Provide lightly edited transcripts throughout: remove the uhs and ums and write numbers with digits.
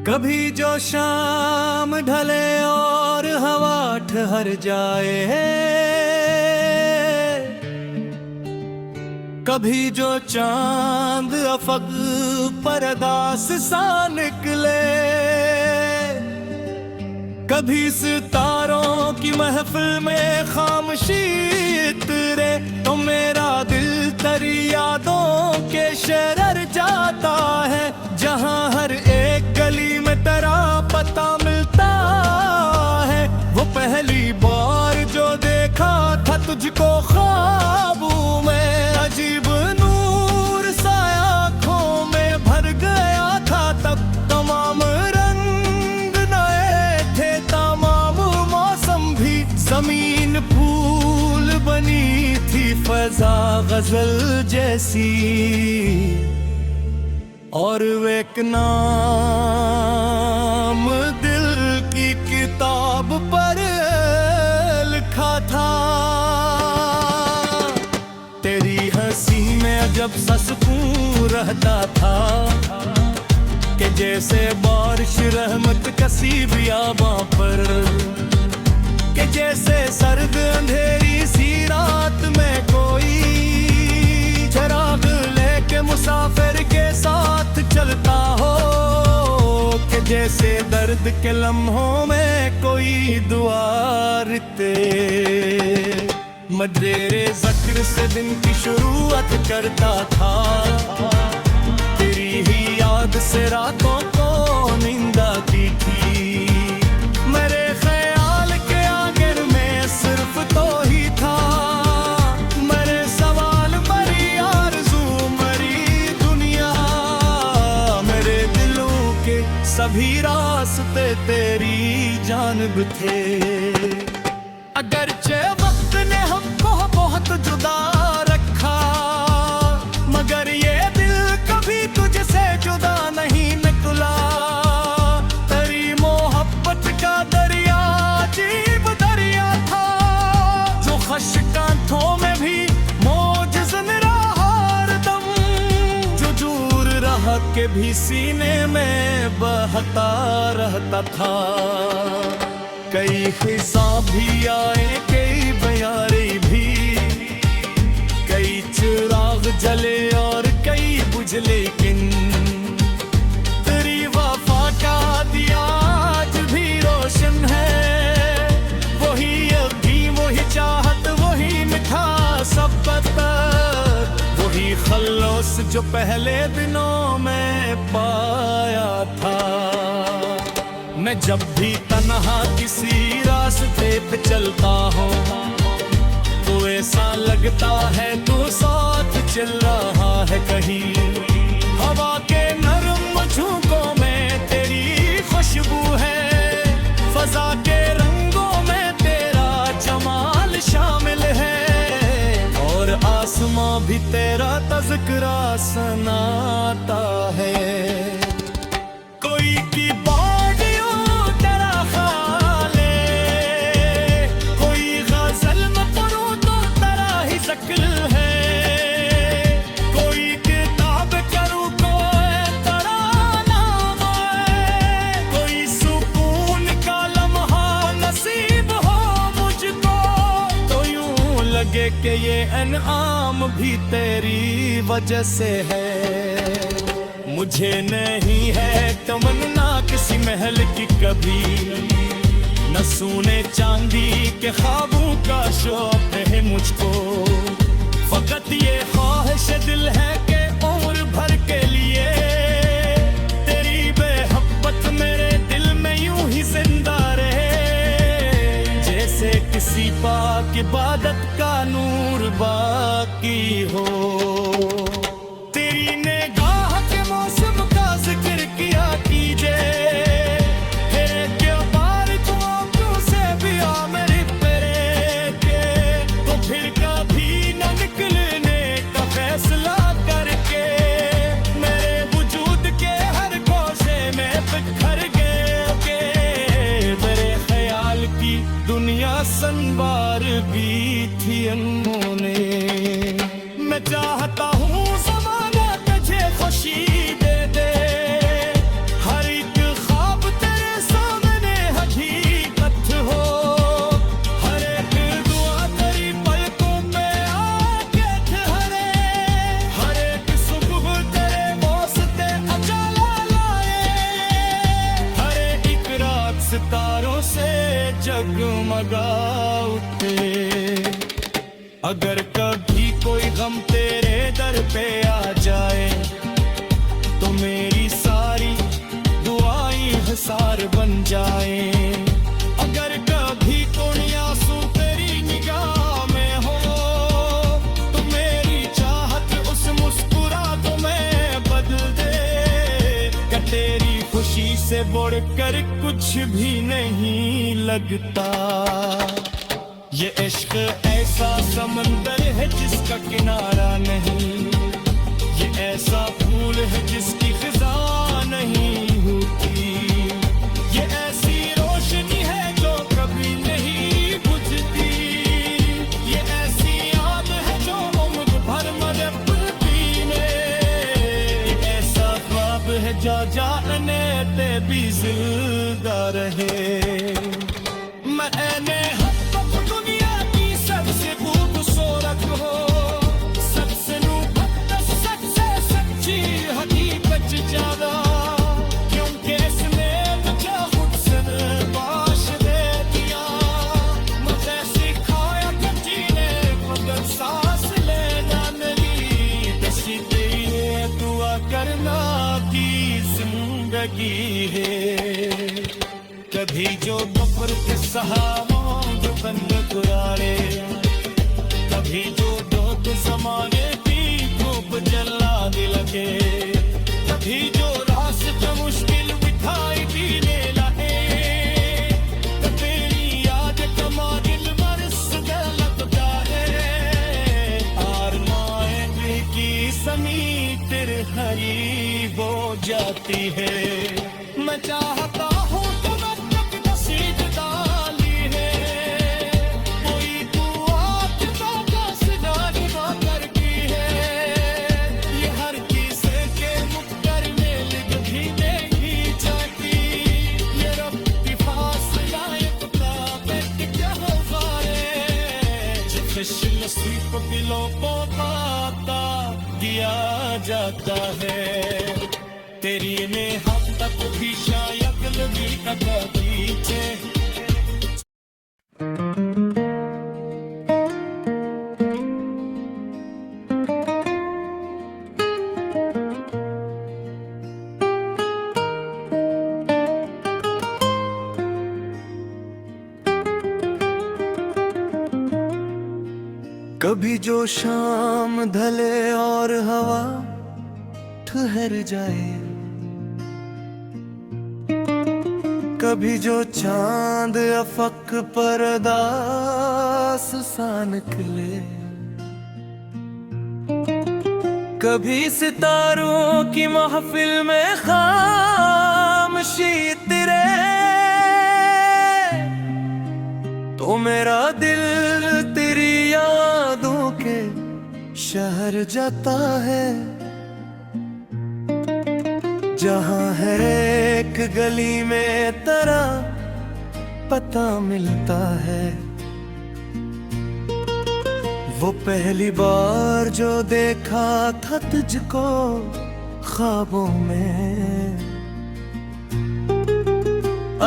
कभी जो शाम ढले और हवा ठहर जाए, कभी जो चांद अफक परदास सा निकले, कभी सितारों की महफिल में खामोशी इतरे, तो मेरा दिल तेरी यादों के शरर जाता है। जहां हर एक गली में तेरा पता मिलता है, वो पहली बार जो देखा था तुझको ख्वाबों में, अजीब नूर सा आँखों में भर गया था तब। तमाम रंग नए थे, तमाम मौसम भी, जमीन फूल बनी थी, फजा गजल जैसी, और एक नाम दिल की किताब पर लिखा था। तेरी हंसी में अजब सा सुकून रहता था, कि जैसे बारिश रहमत कसी बियाबां पर, कि जैसे सर्द अंधेरी सी रात में कोई चिराग लेके मुसाफिर के साथ चलता हो, कि जैसे दर्द के लम्हों में कोई दुआ रिते मजरे ज़िक्र से दिन की शुरुआत करता था। तेरी ही याद से रातों को नींद आती थी, मेरे ख्याल के आगे में सिर्फ तो ही था, मेरे सवाल मरी आरज़ू मरी दुनिया, मेरे दिलों के सभी रास्ते तेरी जानिब थे। अगरचे वक्त ने हमको बहुत जुदा रखा, मगर ये दिल कभी तुझसे जुदा नहीं निकला। तेरी मोहब्बत का दरिया अजीब दरिया था, जो खशकांतों में भी मौजज़न रहा हरदम, जो दूर रह के भी सीने में बहता रहता था। कई हिसाब भी आए, कई बयारे भी, कई चिराग जले और कई बुझ, लेकिन तेरी वफा का दिया आज भी रोशन है। वही यकीन, वही चाहत, वही मिठा सबक, वही खल्लोस जो पहले दिनों में पाया था। मैं जब भी तन्हा किसी रास्ते पे चलता हूँ, तो ऐसा लगता है तू साथ चल रहा है कहीं। हवा के नरम झोंकों में तेरी खुशबू है, फजा के रंगों में तेरा जमाल शामिल है, और आसमां भी तेरा तज़किरा सुनाता है। कोई की कि ये इनाम भी तेरी वजह से है। मुझे नहीं है तमन्ना किसी महल की कभी, न सोने चांदी के ख्वाबों का शौक है मुझको। फकत ये ख्वाहिश दिल है कि उम्र भर के लिए तेरी बेहब्बत मेरे दिल में यूं ही जिंदा रहे, जैसे किसी पाक इबादत का नूर बाकी हो। तेरी निगाह के मौसम का जिक्र किया कीजिए, संवार भी थी अनमोने। मैं चाहता हूँ ज़माना तुझे खुशी दे दे, हर एक जगमगा उठे। अगर कभी कोई गम तेरे दर पे आ जाए तो मेरी सारी दुआएं हिसार बन जाए। अगर कभी कोई आंसू तेरी निगाह में हो तो मेरी चाहत उस मुस्कुराहट में बदल दे। क्या तेरी खुशी से बढ़कर कुछ भी नहीं लगता। ये इश्क ऐसा समंदर है जिसका किनारा नहीं, ये ऐसा फूल है जिसकी खिजा नहीं होती, ये ऐसी रोशनी है जो कभी नहीं बुझती, ये ऐसी आग है जो उम्र भर मरे पीने, ये ऐसा ख्वाब है जो जाने ते भी जिंदा रहे। मैंने दुनिया की सबसे खूबसूरत हो, सबसे सबसे सच्ची हकीकत ज्यादा, क्योंकि इसने मुझे खुद से बाश दे दिया। मुझे सिखाया कि जीने मगर सांस लेना नहीं, किसी लिए दुआ करना की जिंदगी है। कभी जो दोपहर के सहारों बंद गुरारे, कभी जो दो जमाने की धूप जला लगे, कभी जो रास्ते मुश्किल बिठाई पीने लगे, तेरी याद कमा दिल बरस लगता है। आरमाए की समी तेरे करीब हो जाती है। मैं चाहता हूँ नसीब दिलों को पाता दिया जाता है। तेरी नेहा तक भी शायद लगी कदा पीछे। कभी जो शाम ढले और हवा ठहर जाए, कभी जो चांद अफक परदास सा निकले, कभी सितारों की महफिल में खामोशी तेरे, तो मेरा दिल तेरी यादों के शहर जाता है। जहाँ हर एक गली में तेरा पता मिलता है। वो पहली बार जो देखा था तुझको ख्वाबों में,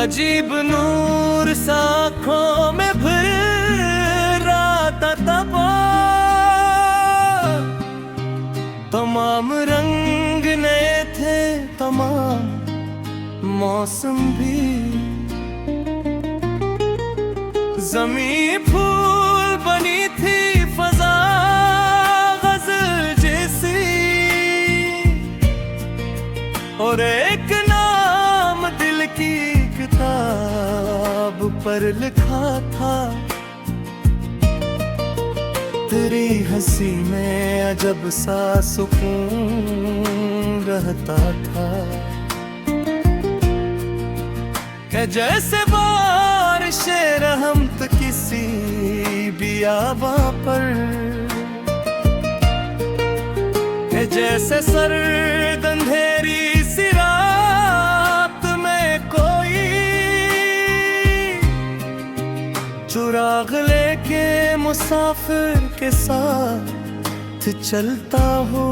अजीब नूर सा आँखों में भर आता तब, तमाम रंग नए थे, तमाम मौसम भी, ज़मीं फूल बनी थी, फज़ा गज़ल जैसी, और एक नाम दिल की किताब पर लिखा था। तेरी हंसी में अजब सा सुकून रहता था, कि जैसे बारिश रहमत किसी बियाबां पर, कि जैसे सर्द अंधेरी सी रात में कोई चुराग लेके मुसाफिर के साथ चलता हो।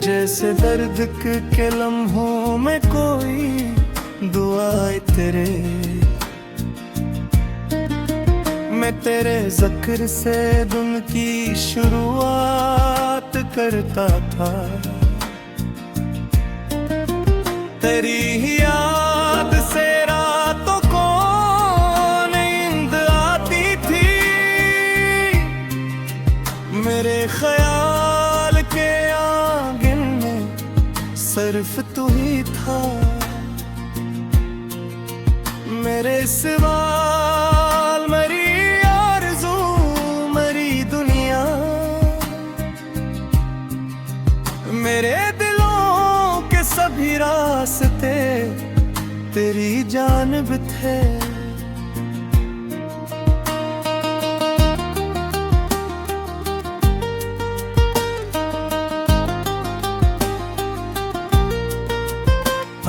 जैसे दर्द के लम्हों में कोई दुआए तेरे। मैं तेरे ज़िक्र से दिन की शुरुआत करता था। तेरी ही याद से रातों को नींद आती थी। मेरे ख्याल के आंगन में सिर्फ तू ही था। मेरे सवाल, मेरी आरज़ू, मेरी दुनिया, मेरे दिलों के सभी रास्ते तेरी जानिब थे।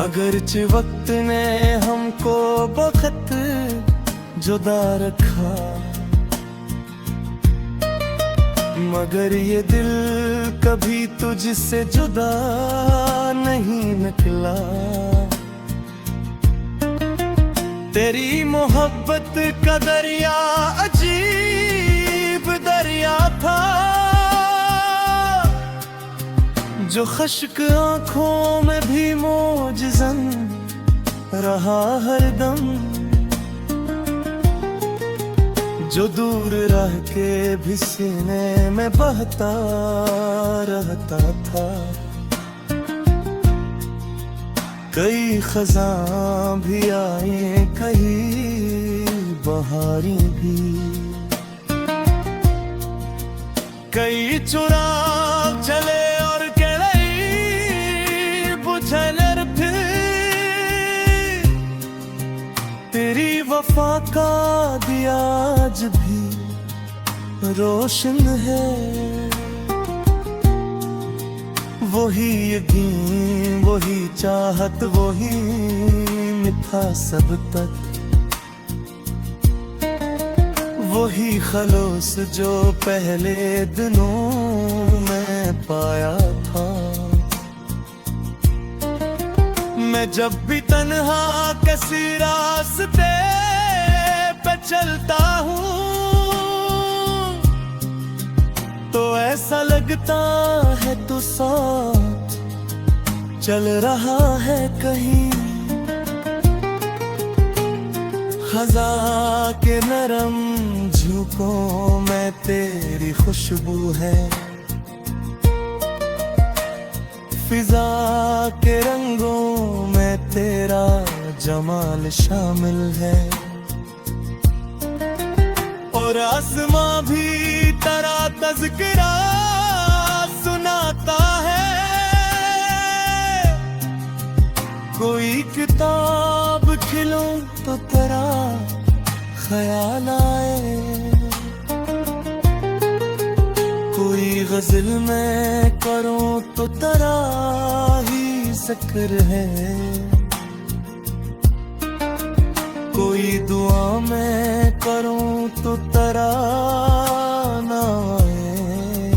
अगरचे वक्त ने हमको बखत जुदा रखा, मगर ये दिल कभी तुझसे जुदा नहीं निकला। तेरी मोहब्बत का दरिया अजीब दरिया था, जो खश्क आंखों में भी मौजज़न रहा हरदम। जो दूर रह के भी सीने में बहता रहता था। कई खज़ां भी आए, कई बहारी भी, कई चुराग चले और तेरी वफा का दिया आज भी रोशन है। वही यकीन, वही चाहत, वही मिठा सब तक, वही खलोस जो पहले दिनों में पाया था। मैं जब भी तन्हा किसी रास्ते पे चलता हूँ, तो ऐसा लगता है तू साथ चल रहा है कहीं। खज़ां के नरम झोंकों में तेरी खुशबू है, फिजा के रंगों में तेरा जमाल शामिल है। और आसमां भी तेरा तज़किरा सुनाता है। कोई किताब खिलो तो तेरा ख्याल आए, कोई गज़ल में करूं तो तेरा ही ज़िक्र है। कोई दुआ में करूं तो तेरा नाम आए।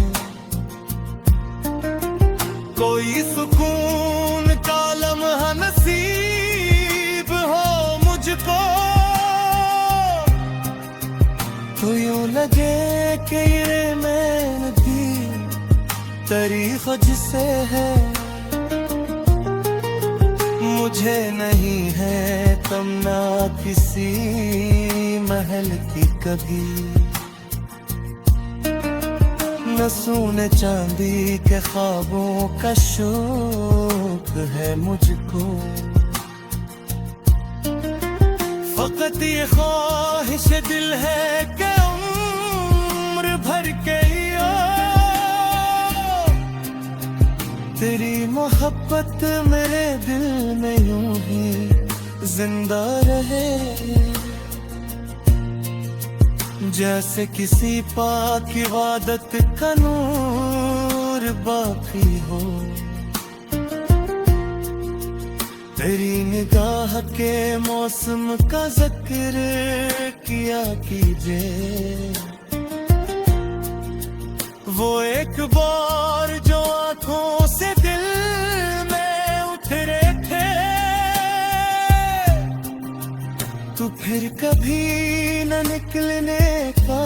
कोई सुकून का लम्हा नसीब हो मुझको, तो यूं लगे कि ये मैंने तारीख़ जिसे है। मुझे नहीं है तमन्ना किसी महल की कभी, न सोने चांदी के ख्वाबों का शौक है मुझको। फकत ये ख्वाहिश दिल है कि उम्र भर के तेरी मोहब्बत मेरे दिल में यूं ही जिंदा रहे। जैसे किसी पाक इबादत का नूर बाकी हो, तेरी निगाह के मौसम का जिक्र किया कीजिए। वो एक बार जो आंखों से दिल में उतरे थे, तू फिर कभी न निकलने का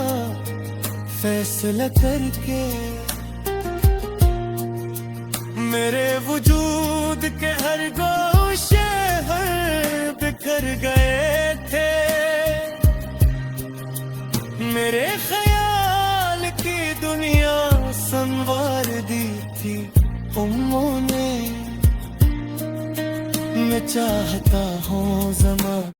फैसला करके मेरे वजूद के हर गोशे हर बिखर गए थे। मेरे ख्याल की दुनिया संवार दी थी उन्होंने। मैं चाहता हूँ ज़माना